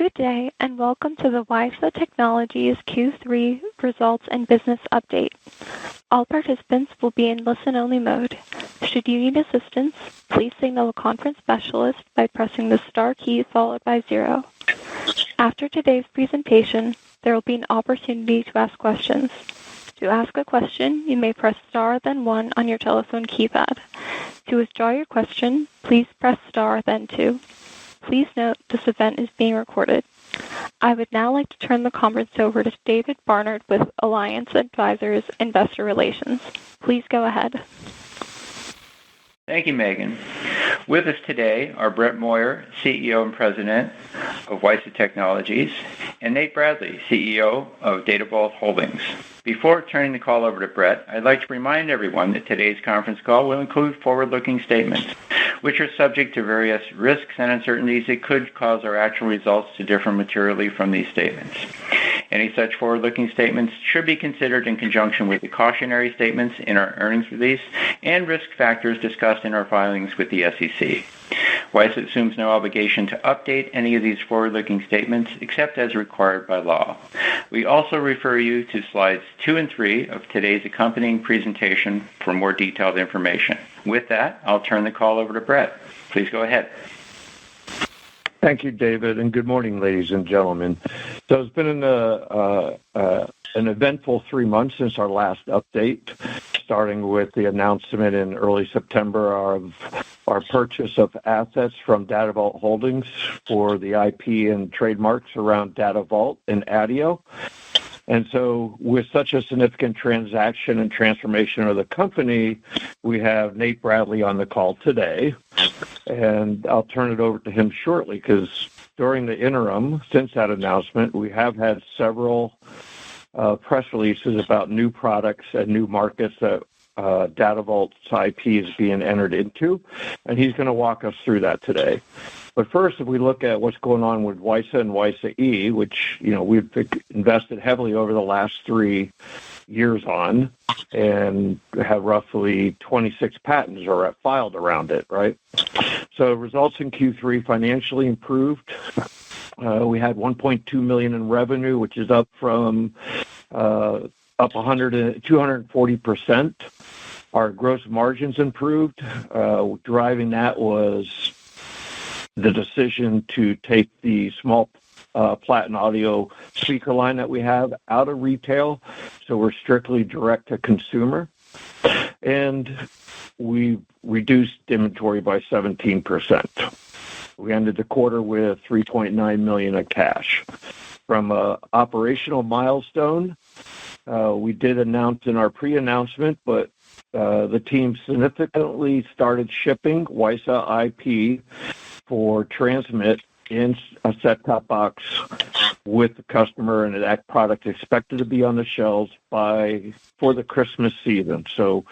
Good day, and welcome to the WISA Technologies Q3 Results and Business Update. All participants will be in listen-only mode. Should you need assistance, please signal a conference specialist by pressing the star key followed by 0. After today's presentation, there will be an opportunity to ask questions. To ask a question, you may press star then 1 on your telephone keypad. To withdraw your question, please press star then 2. Please note this event is being recorded. I would now like to turn the conference over to David Barnard with Alliance Advisors Investor Relations. Please go ahead. Thank you, Megan. With us today are Brett Moyer, CEO and President of WISA Technologies, and Nate Bradley, CEO of DataVault Holdings. Before turning the call over to Brett, I'd like to remind everyone that today's conference call will include forward-looking statements, which are subject to various risks and uncertainties that could cause our actual results to differ materially from these statements. Any such forward-looking statements should be considered in conjunction with the cautionary statements in our earnings release and risk factors discussed in our filings with the SEC. WISA assumes no obligation to update any of these forward-looking statements except as required by law. We also refer you to slides 2 and 3 of today's accompanying presentation for more detailed information. With that, I'll turn the call over to Brett. Please go ahead. Thank you, David, and good morning, ladies and gentlemen. So it's been an eventful 3 months since our last update, starting with the announcement in early September of our purchase of assets from DataVault Holdings for the IP and trademarks around DataVault and ADIO. And so with such a significant transaction and transformation of the company, we have Nate Bradley on the call today. And I'll turn it over to him shortly because during the interim, since that announcement, we have had several press releases about new products and new markets that DataVault's IP is being entered into. And he's going to walk us through that today. But first, if we look at what's going on with WISA and WISA E, which, we've invested heavily over the last 3 years on and have roughly 26 patents or filed around it, right? So results in Q3 financially improved. We had $1.2 million in revenue, which is up from up 240%. Our gross margins improved. Driving that was the decision to take the small Platin Audio speaker line that we have out of retail, so we're strictly direct to consumer. And we reduced inventory by 17%. We ended the quarter with $3.9 million of cash. From an operational milestone, we did announce in our pre-announcement, but the team significantly started shipping WISA IP for transmit in a set-top box with the customer, and that product is expected to be on the shelves for the Christmas season. So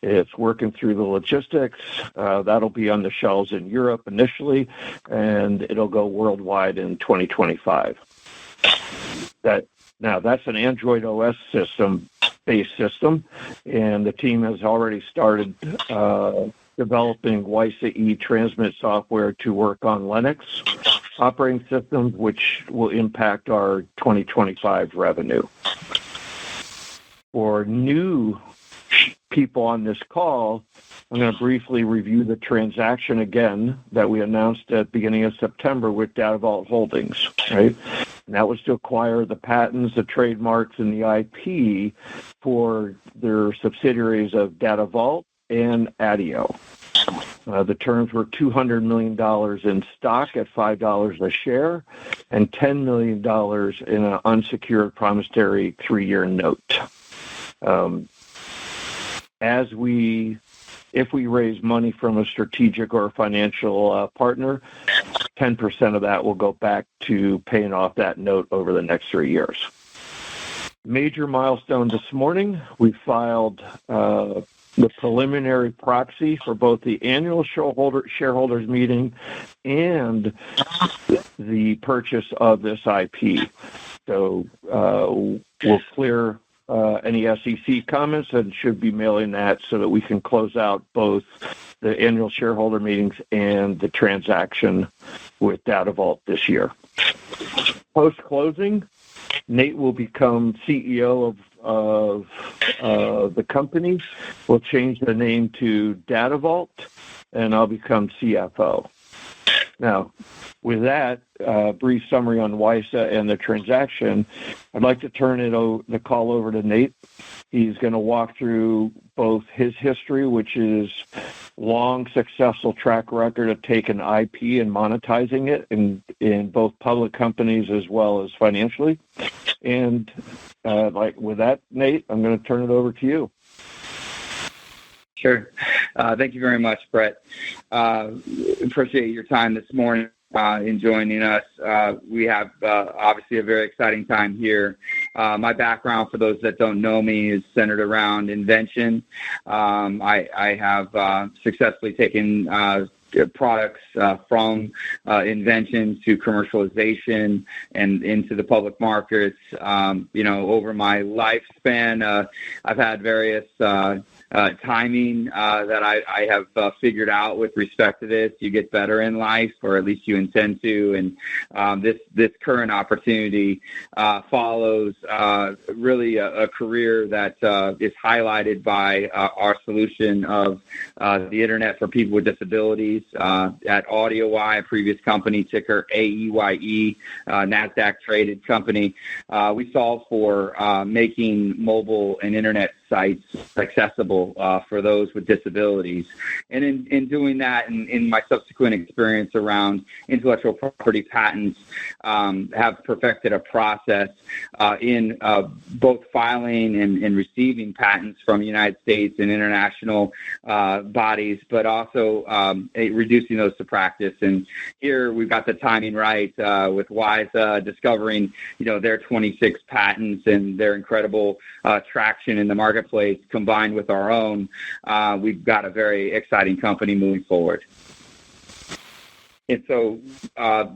it's working through the logistics. That'll be on the shelves in Europe initially, and it'll go worldwide in 2025. Now, that's an Android OS based system, and the team has already started developing WISA E transmit software to work on Linux operating systems, which will impact our 2025 revenue. For new people on this call, I'm going to briefly review the transaction again that we announced at the beginning of September with DataVault Holdings, right? And that was to acquire the patents, the trademarks, and the IP for their subsidiaries of DataVault and ADIO. The terms were $200 million in stock at $5 a share and $10 million in an unsecured promissory 3-year note. If we raise money from a strategic or a financial partner, 10% of that will go back to paying off that note over the next 3 years. Major milestone this morning, we filed the preliminary proxy for both the annual shareholders meeting and the purchase of this IP. So we'll clear any SEC comments and should be mailing that so that we can close out both the annual shareholder meetings and the transaction with DataVault this year. Post-closing, Nate will become CEO of the company. We'll change the name to DataVault, and I'll become CFO. Now, with that brief summary on WiSA and the transaction, I'd like to turn the call over to Nate. He's going to walk through both his history, which is long, successful track record of taking IP and monetizing it in both public companies as well as financially. And with that, Nate, I'm going to turn it over to you. Sure. Thank you very much, Brett. Appreciate your time this morning in joining us. We have obviously a very exciting time here. My background, for those that don't know me, is centered around invention. I have successfully taken products from invention to commercialization and into the public markets. Over my lifespan, I've had various timing that I have figured out with respect to this. You get better in life, or at least you intend to, and this current opportunity follows really a career that is highlighted by our solution of the Internet for people with disabilities at AudioEye, a previous company, ticker AEYE, NASDAQ-traded company. We solve for making mobile and Internet sites accessible for those with disabilities. And in doing that, in my subsequent experience around intellectual property patents, have perfected a process in both filing and receiving patents from the United States and international bodies, but also reducing those to practice. And here we've got the timing right with WiSA discovering, their 26 patents and their incredible traction in the marketplace combined with our own. We've got a very exciting company moving forward. And so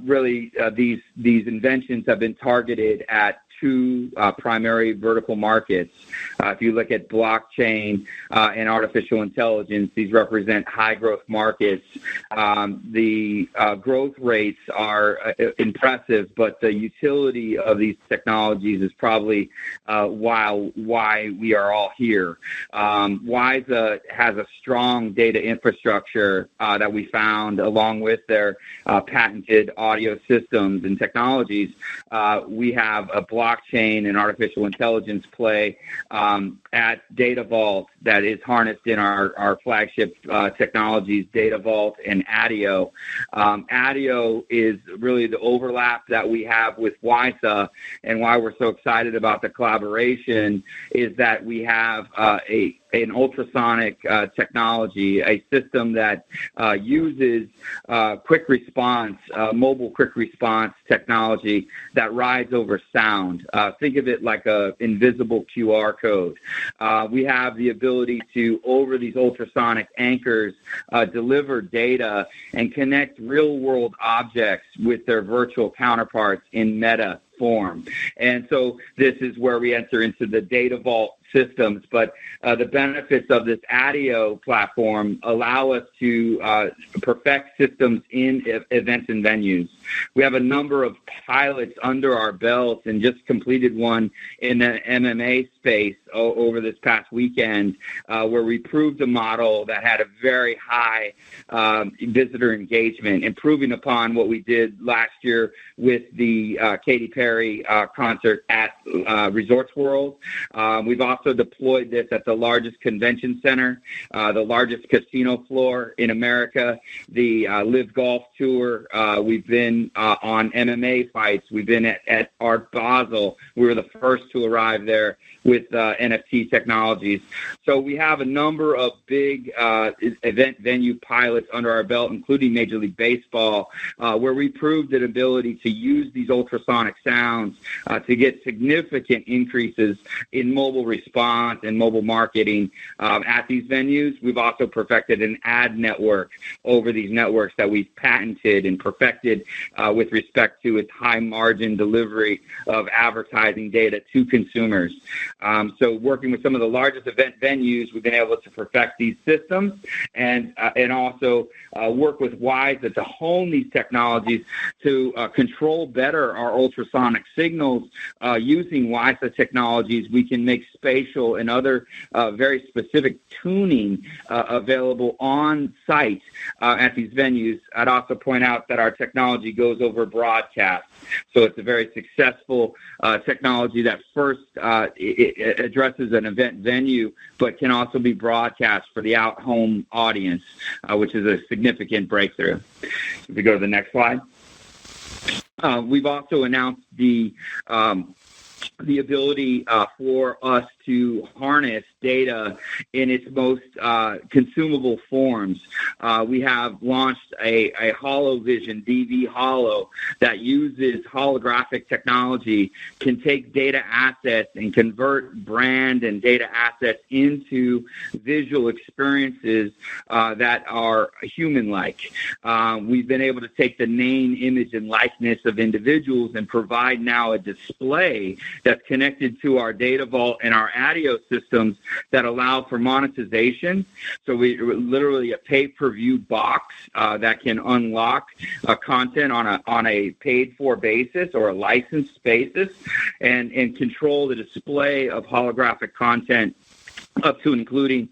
really these inventions have been targeted at two primary vertical markets. If you look at blockchain and artificial intelligence, these represent high growth markets. The growth rates are impressive, but the utility of these technologies is probably why we are all here. WiSA has a strong data infrastructure that we found along with their patented audio systems and technologies. We have a blockchain and artificial intelligence play at DataVault that is harnessed in our flagship technologies, DataVault and ADIO. ADIO is really the overlap that we have with WiSA, and why we're so excited about the collaboration is that we have an ultrasonic technology, a system that uses quick response, mobile quick response technology that rides over sound. Think of it like an invisible QR code. We have the ability to, over these ultrasonic anchors, deliver data and connect real-world objects with their virtual counterparts in meta form. And so this is where we enter into the DataVault systems, but the benefits of this ADIO platform allow us to perfect systems in events and venues. We have a number of pilots under our belt and just completed one in the MMA space over this past weekend where we proved a model that had a very high visitor engagement, improving upon what we did last year with the Katy Perry concert at Resorts World. We've also deployed this at the largest convention center, the largest casino floor in America, the Live Golf Tour. We've been on MMA fights. We've been at Art Basel. We were the first to arrive there with NFT technologies. So we have a number of big event venue pilots under our belt, including Major League Baseball, where we proved an ability to use these ultrasonic sounds to get significant significant increases in mobile response and mobile marketing at these venues. We've also perfected an ad network over these networks that we've patented and perfected with respect to its high margin delivery of advertising data to consumers. So working with some of the largest event venues, we've been able to perfect these systems and also work with WiSA to hone these technologies to control better our ultrasonic signals. Using WiSA technologies, we can make spatial and other very specific tuning available on site at these venues. I'd also point out that our technology goes over broadcast. So it's a very successful technology that first it addresses an event venue, but can also be broadcast for the out-home audience, which is a significant breakthrough. If we go to the next slide. We've also announced the ability for us to harness data in its most consumable forms. We have launched a HoloVision DV Holo that uses holographic technology, can take data assets and convert brand and data assets into visual experiences that are human-like. We've been able to take the name, image, and likeness of individuals and provide now a display that's connected to our data vault and our ADIO systems that allow for monetization. So we're literally a pay-per-view box that can unlock content on a paid-for basis or a licensed basis and control the display of holographic content up to including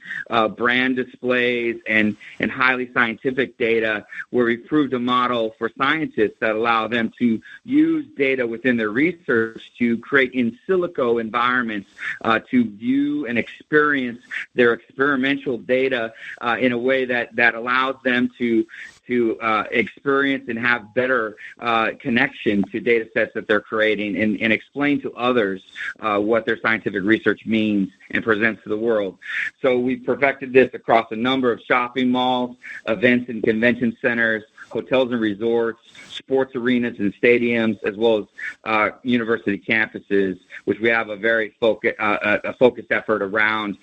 brand displays and highly scientific data, where we've proved a model for scientists that allow them to use data within their research to create in silico environments to view and experience their experimental data in a way that allows them to experience and have better connection to data sets that they're creating and explain to others what their scientific research means and presents to the world. So we've perfected this across a number of shopping malls, events and convention centers, hotels and resorts, sports arenas and stadiums, as well as university campuses, which we have a very focused effort around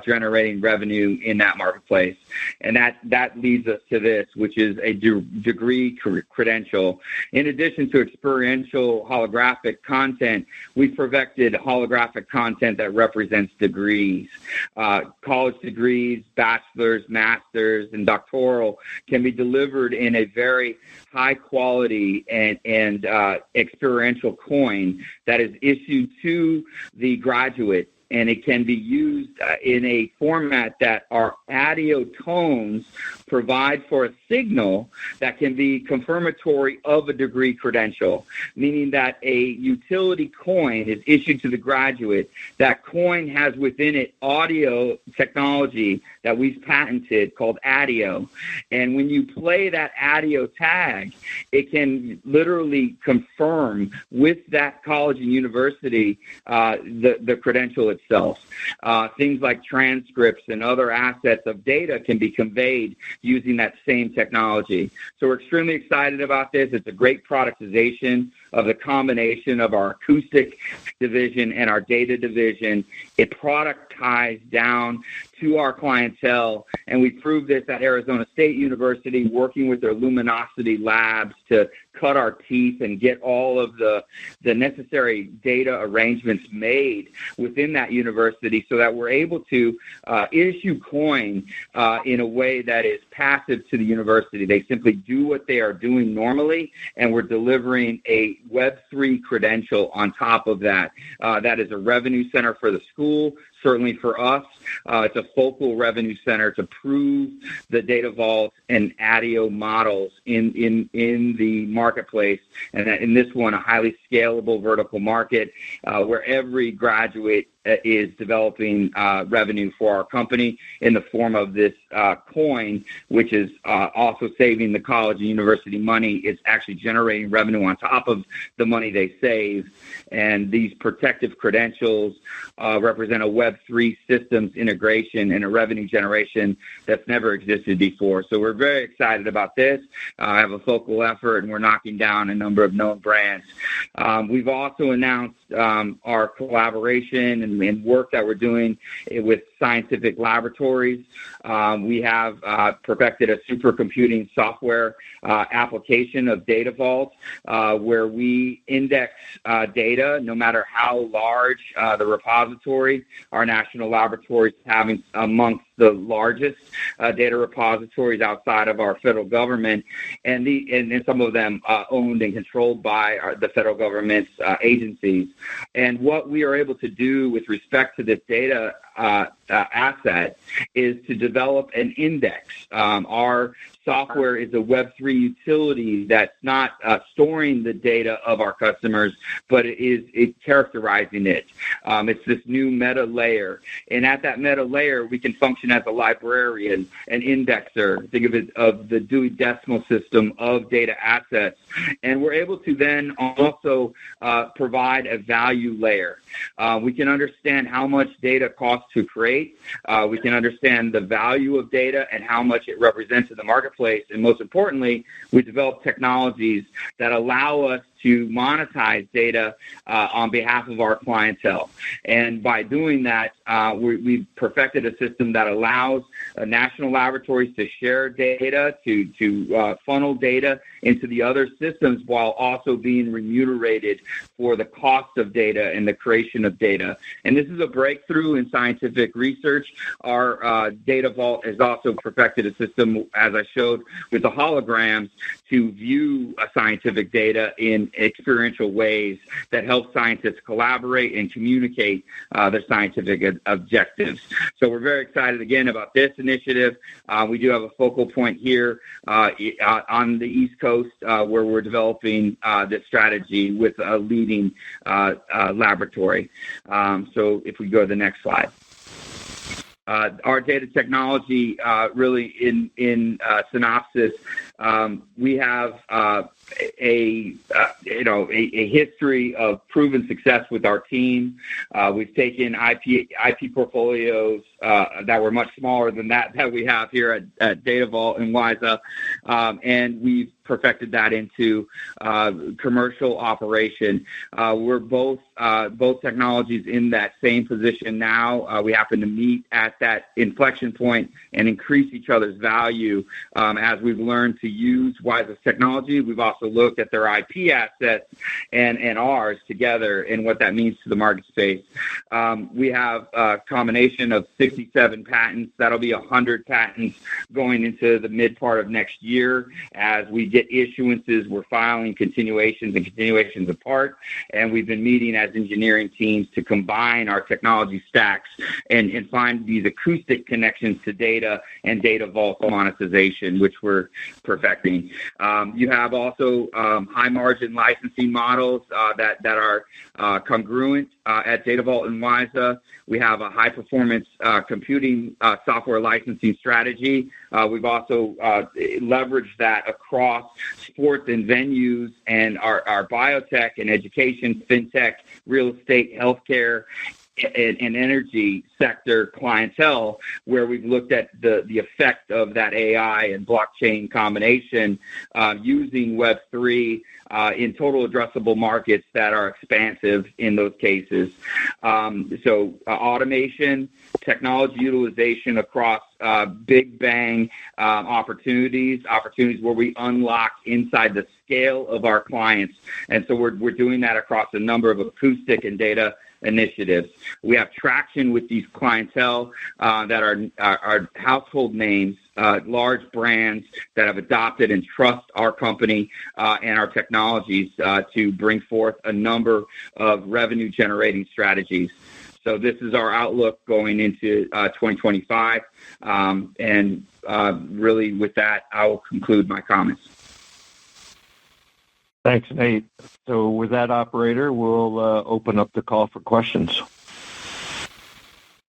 generating revenue in that marketplace. And that leads us to this, which is a degree credential. In addition to experiential holographic content, we've perfected holographic content that represents degrees. College degrees, bachelor's, master's, and doctoral can be delivered in a very high quality and experiential coin that is issued to the graduate, and it can be used in a format that our ADIO tones provide for a signal that can be confirmatory of a degree credential, meaning that a utility coin is issued to the graduate. That coin has within it audio technology that we've patented called ADIO. And when you play that ADIO tag, it can literally confirm with that college and university the credential itself. Things like transcripts and other assets of data can be conveyed using that same technology. So we're extremely excited about this. It's a great productization of the combination of our acoustic division and our data division. It productized down to our clientele, and we proved this at Arizona State University, working with their Luminosity labs to cut our teeth and get all of the necessary data arrangements made within that university so that we're able to issue coin in a way that is passive to the university. They simply do what they are doing normally, and we're delivering a Web3 credential on top of that. That is a revenue center for the school. Certainly for us, it's a focal revenue center to prove the data vault and ADIO models in the marketplace, and in this one, a highly scalable vertical market where every graduate is developing revenue for our company in the form of this coin, which is also saving the college and university money. It's actually generating revenue on top of the money they save. And these protective credentials represent a Web3 systems integration and a revenue generation that's never existed before. So we're very excited about this. I have a focal effort, and we're knocking down a number of known brands. We've also announced our collaboration and work that we're doing with scientific laboratories. We have perfected a supercomputing software application of Data Vault where we index data no matter how large the repository. Our national laboratories having amongst the largest data repositories outside of our federal government, and some of them owned and controlled by the federal government's agencies. And what we are able to do with respect to this data asset is to develop an index. Our software is a Web3 utility that's not storing the data of our customers, but it's characterizing it. It's this new meta layer. And at that meta layer, we can function as a librarian, an indexer. Think of it of the Dewey Decimal System of data assets. And we're able to then also provide a value layer. We can understand how much data costs to create. We can understand the value of data and how much it represents in the marketplace. And most importantly, we develop technologies that allow us to monetize data on behalf of our clientele. And by doing that, we've perfected a system that allows national laboratories to share data, to funnel data into the other systems while also being remunerated for the cost of data and the creation of data. And this is a breakthrough in scientific research. Our Data Vault has also perfected a system, as I showed with the holograms, to view scientific data in experiential ways that help scientists collaborate and communicate their scientific objectives. So we're very excited again about this initiative. We do have a focal point here on the East Coast where we're developing this strategy with a leading laboratory. So if we go to the next slide. Our data technology, really in synopsis, we have a history of proven success with our team. We've taken IP portfolios that were much smaller than that we have here at Data Vault and WiSA, and we've perfected that into commercial operation. We're both technologies in that same position now. We happen to meet at that inflection point and increase each other's value as we've learned to use WiSA's technology. We've also looked at their IP assets and ours together and what that means to the market space. We have a combination of 67 patents. That'll be 100 patents going into the mid part of next year. As we get issuances, we're filing continuations and continuations apart, and we've been meeting as engineering teams to combine our technology stacks and find these acoustic connections to data and Data Vault monetization, which we're perfecting. You have also high margin licensing models that are congruent at Data Vault and WiSA. We have a high performance computing software licensing strategy. We've also leveraged that across sports and venues and our biotech and education, fintech, real estate, healthcare, and energy sector clientele, where we've looked at the effect of that AI and blockchain combination using Web3 in total addressable markets that are expansive in those cases. So automation, technology utilization across big bang opportunities where we unlock inside the scale of our clients. And so we're doing that across a number of acoustic and data initiatives. We have traction with these clientele that are household names, large brands that have adopted and trust our company and our technologies to bring forth a number of revenue generating strategies. So this is our outlook going into 2025. And really with that, I will conclude my comments. Thanks, Nate. So with that, operator, we'll open up the call for questions.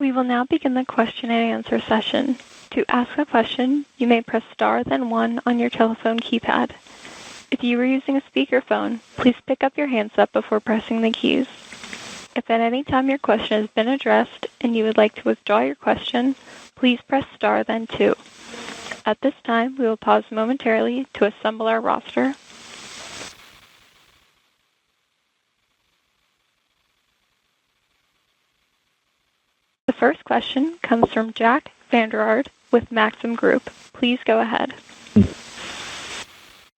We will now begin the question and answer session. To ask a question, you may press star then 1 on your telephone keypad. If you are using a speakerphone, please pick up your handset before pressing the keys. If at any time your question has been addressed and you would like to withdraw your question, please press star then 2. At this time, we will pause momentarily to assemble our roster. The first question comes from Jack Vander Aarde with Maxim Group. Please go ahead.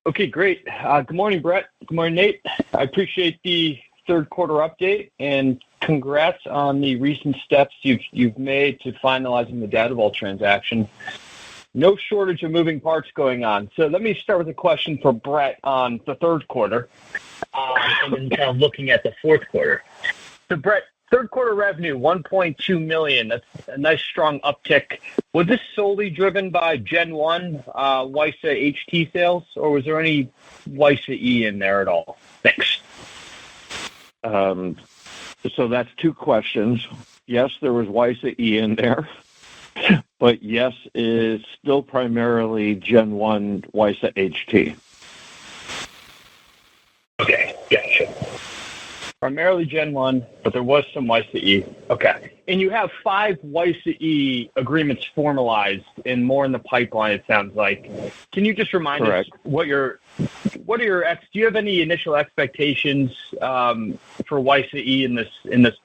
Okay, great. Good morning, Brett. Good morning, Nate. I appreciate the third quarter update and congrats on the recent steps you've made to finalizing the DataVault transaction. No shortage of moving parts going on. So let me start with a question for Brett on the third quarter, and then kind of looking at the fourth quarter. So Brett, third quarter revenue, $1.2 million. That's a nice strong uptick. Was this solely driven by Gen 1 WiSA HT sales, or was there any WiSA E in there at all? Thanks. So that's two questions. Yes, there was WiSA E in there, but yes, it's still primarily Gen 1 WiSA HT. Okay, gotcha. Primarily Gen 1, but there was some WiSA E. Okay. And you have 5 WiSA E agreements formalized and more in the pipeline, it sounds like. Can you just remind us do you have any initial expectations for WiSA E in this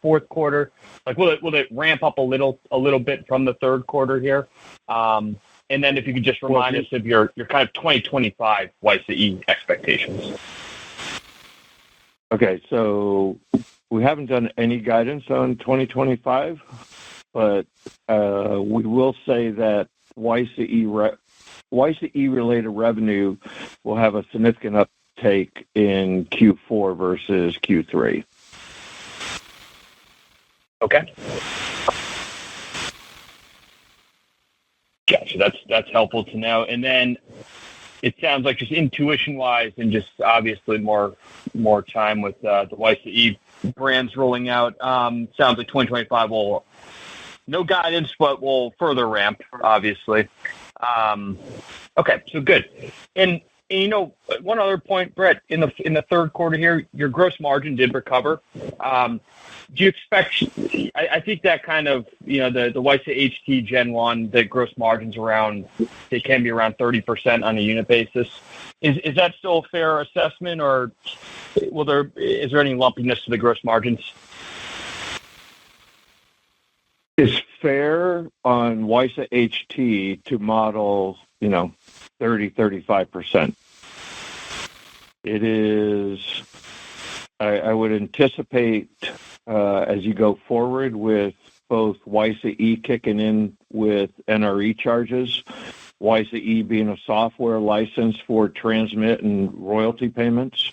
fourth quarter? Like, will it ramp up a little bit from the third quarter here? And then if you could just remind us of your kind of 2025 WiSA E expectations. Okay, so we haven't done any guidance on 2025, but we will say that WiSA E related revenue will have a significant uptake in Q4 versus Q3. Okay. Gotcha. That's helpful to know. And then it sounds like just intuition-wise and just obviously more time with the WiSA E brands rolling out. Sounds like 2025 will, no guidance, but will further ramp, obviously. Okay, so good. And one other point, Brett, in the third quarter here, your gross margin did recover. Do you expect? I think that kind of the WiSA HT Gen 1, the gross margins they can be around 30% on a unit basis. Is that still a fair assessment, or is there any lumpiness to the gross margins? It's fair on WiSA HT to model 30-35%. It is. I would anticipate as you go forward with both WiSA E kicking in with NRE charges, WiSA E being a software license for transmit and royalty payments,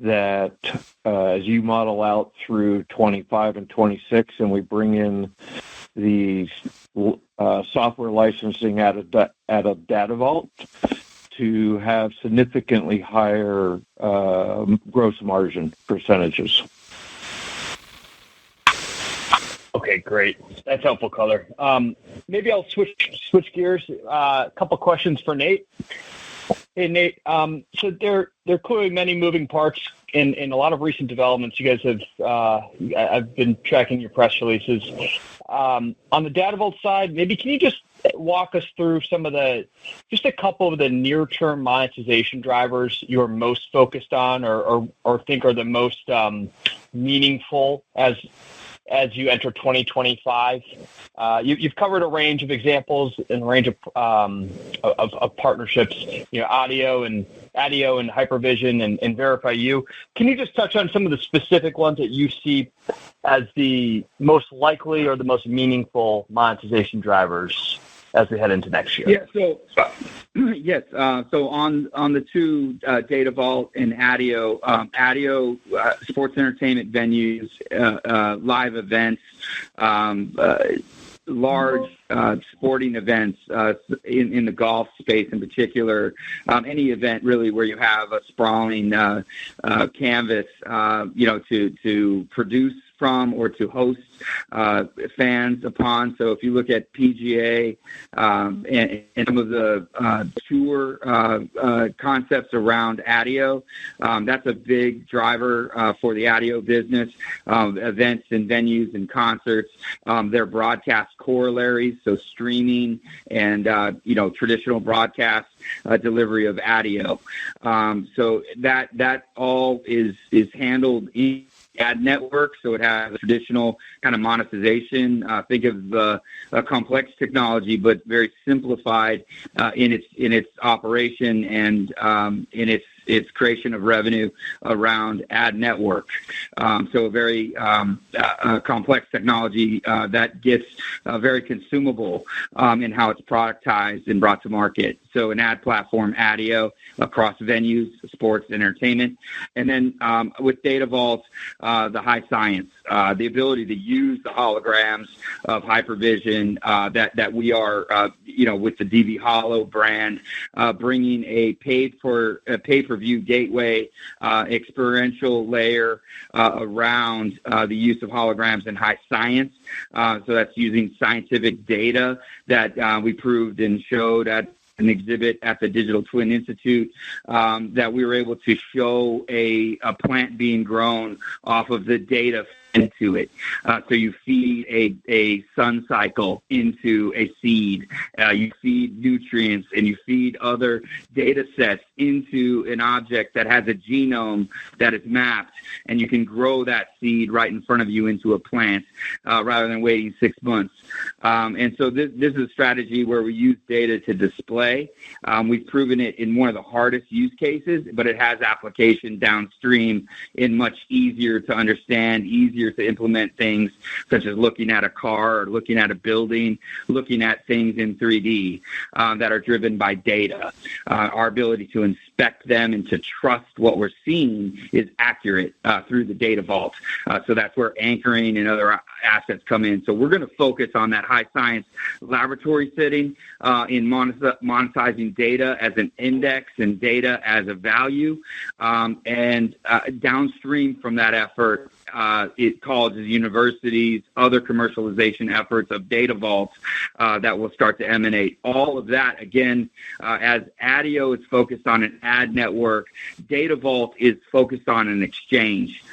that as you model out through 25 and 26 and we bring in the software licensing out of DataVault, to have significantly higher gross margin percentages. Okay, great. That's helpful color. Maybe I'll switch gears. A couple questions for Nate. Hey, Nate. So there are clearly many moving parts in a lot of recent developments. You guys have, I've been tracking your press releases. On the DataVault side, maybe can you just walk us through just a couple of the near-term monetization drivers you're most focused on or think are the most meaningful as you enter 2025? You've covered a range of examples and a range of partnerships, audio and Hypervision and VerifyU. Can you just touch on some of the specific ones that you see as the most likely or the most meaningful monetization drivers as we head into next year? Yeah. So yes. So on the two DataVault and ADIO, sports entertainment venues, live events, large sporting events in the golf space in particular, any event really where you have a sprawling canvas, to produce from or to host fans upon. So if you look at PGA and some of the tour concepts around ADIO, that's a big driver for the ADIO business, events and venues and concerts, their broadcast corollaries, so streaming and, traditional broadcast delivery of ADIO. So that all is handled in ad network, so it has a traditional kind of monetization. Think of a complex technology, but very simplified in its operation and in its creation of revenue around ad network. So a very complex technology that gets very consumable in how it's productized and brought to market. So an ad platform, ADIO, across venues, sports, entertainment. And then with Data Vault, the high science, the ability to use the holograms of Hypervision that we are, with the DV Holo brand, bringing a pay-per-view gateway experiential layer around the use of holograms and high science. So that's using scientific data that we proved and showed at an exhibit at the Digital Twin Institute, that we were able to show a plant being grown off of the data into it. So you feed a sun cycle into a seed. You feed nutrients and you feed other data sets into an object that has a genome that is mapped, and you can grow that seed right in front of you into a plant rather than waiting 6 months. And so this is a strategy where we use data to display. We've proven it in one of the hardest use cases, but it has application downstream in much easier to understand, easier to implement things such as looking at a car or looking at a building, looking at things in 3D that are driven by data. Our ability to inspect them and to trust what we're seeing is accurate through the Data Vault. So that's where anchoring and other assets come in. So we're going to focus on that high science laboratory setting in monetizing data as an index and data as a value. And downstream from that effort, colleges, universities, other commercialization efforts of Data Vault that will start to emanate. All of that, again, as ADIO is focused on an ad network, Data Vault is focused on an exchange.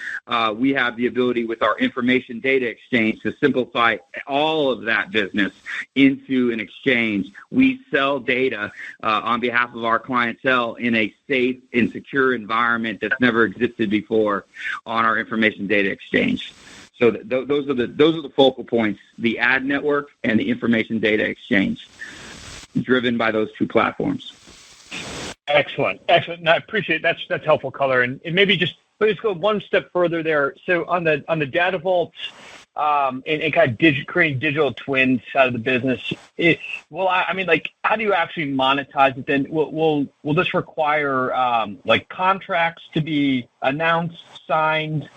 We have the ability with our information data exchange to simplify all of that business into an exchange. We sell data on behalf of our clientele in a safe and secure environment that's never existed before on our information data exchange. So those are the focal points: the ad network and the information data exchange, driven by those two platforms. Excellent. No, I appreciate that's helpful color. And maybe let's go one step further there. So on the Data Vault and kind of creating digital twins side of the business, how do you actually monetize it then? Will this require contracts to be announced, signed,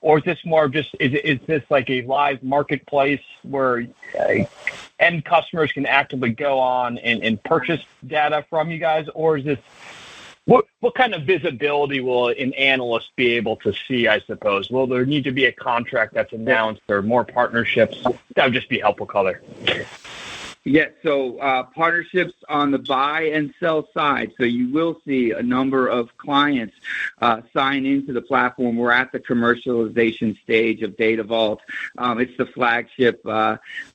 or is this more of just is this like a live marketplace where end customers can actively go on and purchase data from you guys, or is this what kind of visibility will an analyst be able to see, I suppose? Will there need to be a contract that's announced or more partnerships? That would just be helpful color. Yeah, so partnerships on the buy and sell side. So you will see a number of clients sign into the platform. We're at the commercialization stage of Data Vault. It's the flagship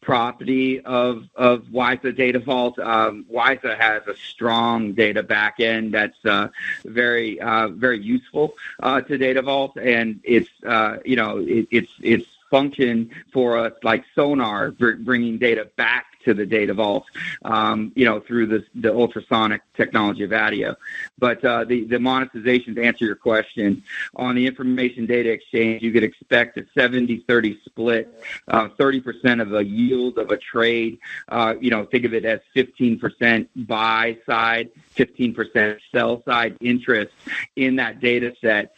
property of WiSA Data Vault. WiSA has a strong data backend that's very useful to Data Vault, and it's function for us like sonar, bringing data back to the Data Vault, through the ultrasonic technology of ADIO. But the monetization, to answer your question, on the information data exchange, you could expect a 70-30 split, 30% of a yield of a trade. Think of it as 15% buy side, 15% sell side interest in that data set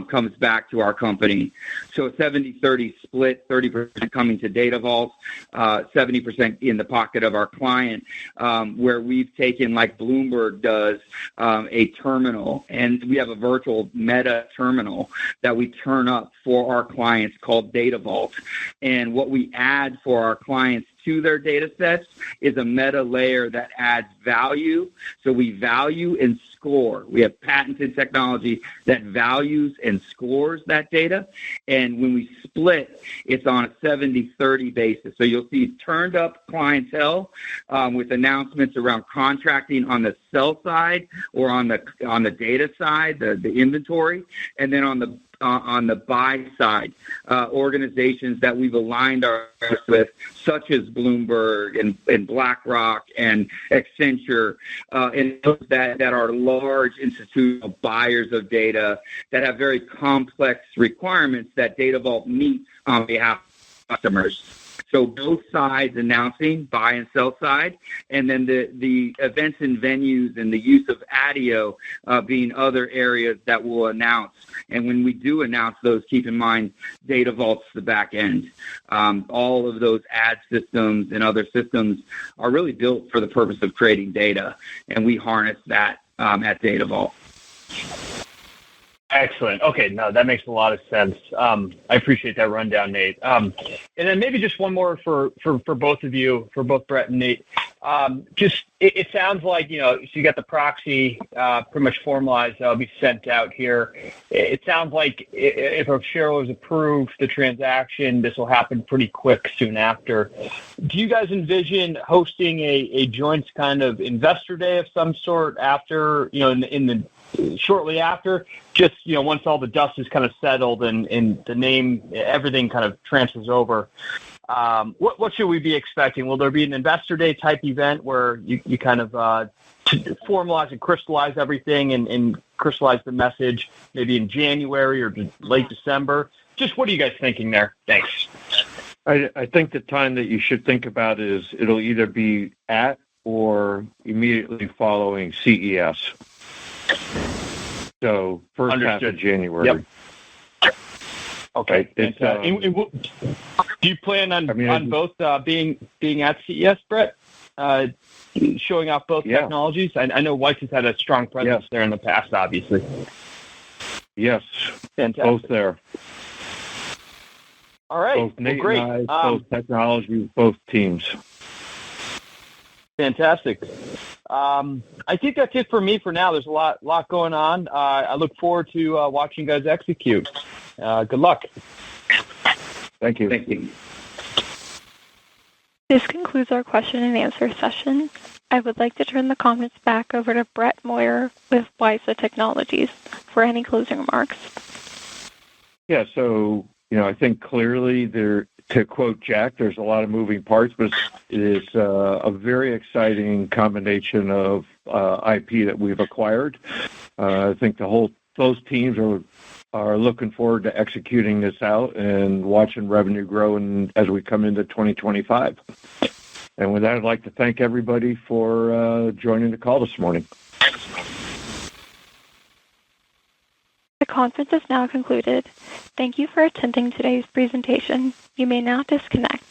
comes back to our company. So a 70-30 split, 30% coming to Data Vault, 70% in the pocket of our client, where we've taken, like Bloomberg does, a terminal, and we have a virtual meta terminal that we turn up for our clients called Data Vault. And what we add for our clients to their data sets is a meta layer that adds value. So we value and score. We have patented technology that values and scores that data. And when we split, it's on a 70-30 basis. So you'll see turned up clientele with announcements around contracting on the sell side or on the data side, the inventory, and then on the buy side, organizations that we've aligned ourselves with, such as Bloomberg and BlackRock and Accenture, and those that are large institutional buyers of data that have very complex requirements that Data Vault meets on behalf of customers. So both sides announcing, buy and sell side, and then the events and venues and the use of ADIO being other areas that we'll announce. And when we do announce those, keep in mind Data Vault's the back end. All of those ad systems and other systems are really built for the purpose of creating data, and we harness that at Data Vault. Excellent. Okay, no, that makes a lot of sense. I appreciate that rundown, Nate. And then maybe just one more for both of you, for both Brett and Nate. It sounds like, so you got the proxy pretty much formalized that'll be sent out here. It sounds like if a shareholders approve the transaction, this will happen pretty quick soon after. Do you guys envision hosting a joint kind of investor day of some sort after, shortly after, just, once all the dust is kind of settled and the name, everything kind of transfers over? What should we be expecting? Will there be an investor day type event where you kind of formalize and crystallize everything and crystallize the message maybe in January or late December? Just what are you guys thinking there? Thanks. I think the time that you should think about is it'll either be at or immediately following CES. So first Understood. half of January. Yep. Okay. It's, do you plan on both being at CES, Brett? Showing off both technologies? I know WiSA's had a strong presence there in the past, obviously. Yes. Fantastic. Both there. All right. Both Nate great. and I, both technologies, both teams. Fantastic. I think that's it for me for now. There's a lot going on. I look forward to watching you guys execute. Good luck. Thank you. Thank you. This concludes our question and answer session. I would like to turn the comments back over to Brett Moyer with WiSA Technologies for any closing remarks. Yeah, so, I think clearly to quote Jack, there's a lot of moving parts, but it is a very exciting combination of IP that we've acquired. I think those teams are looking forward to executing this out and watching revenue grow as we come into 2025. And with that, I'd like to thank everybody for joining the call this morning. The conference is now concluded. Thank you for attending today's presentation. You may now disconnect.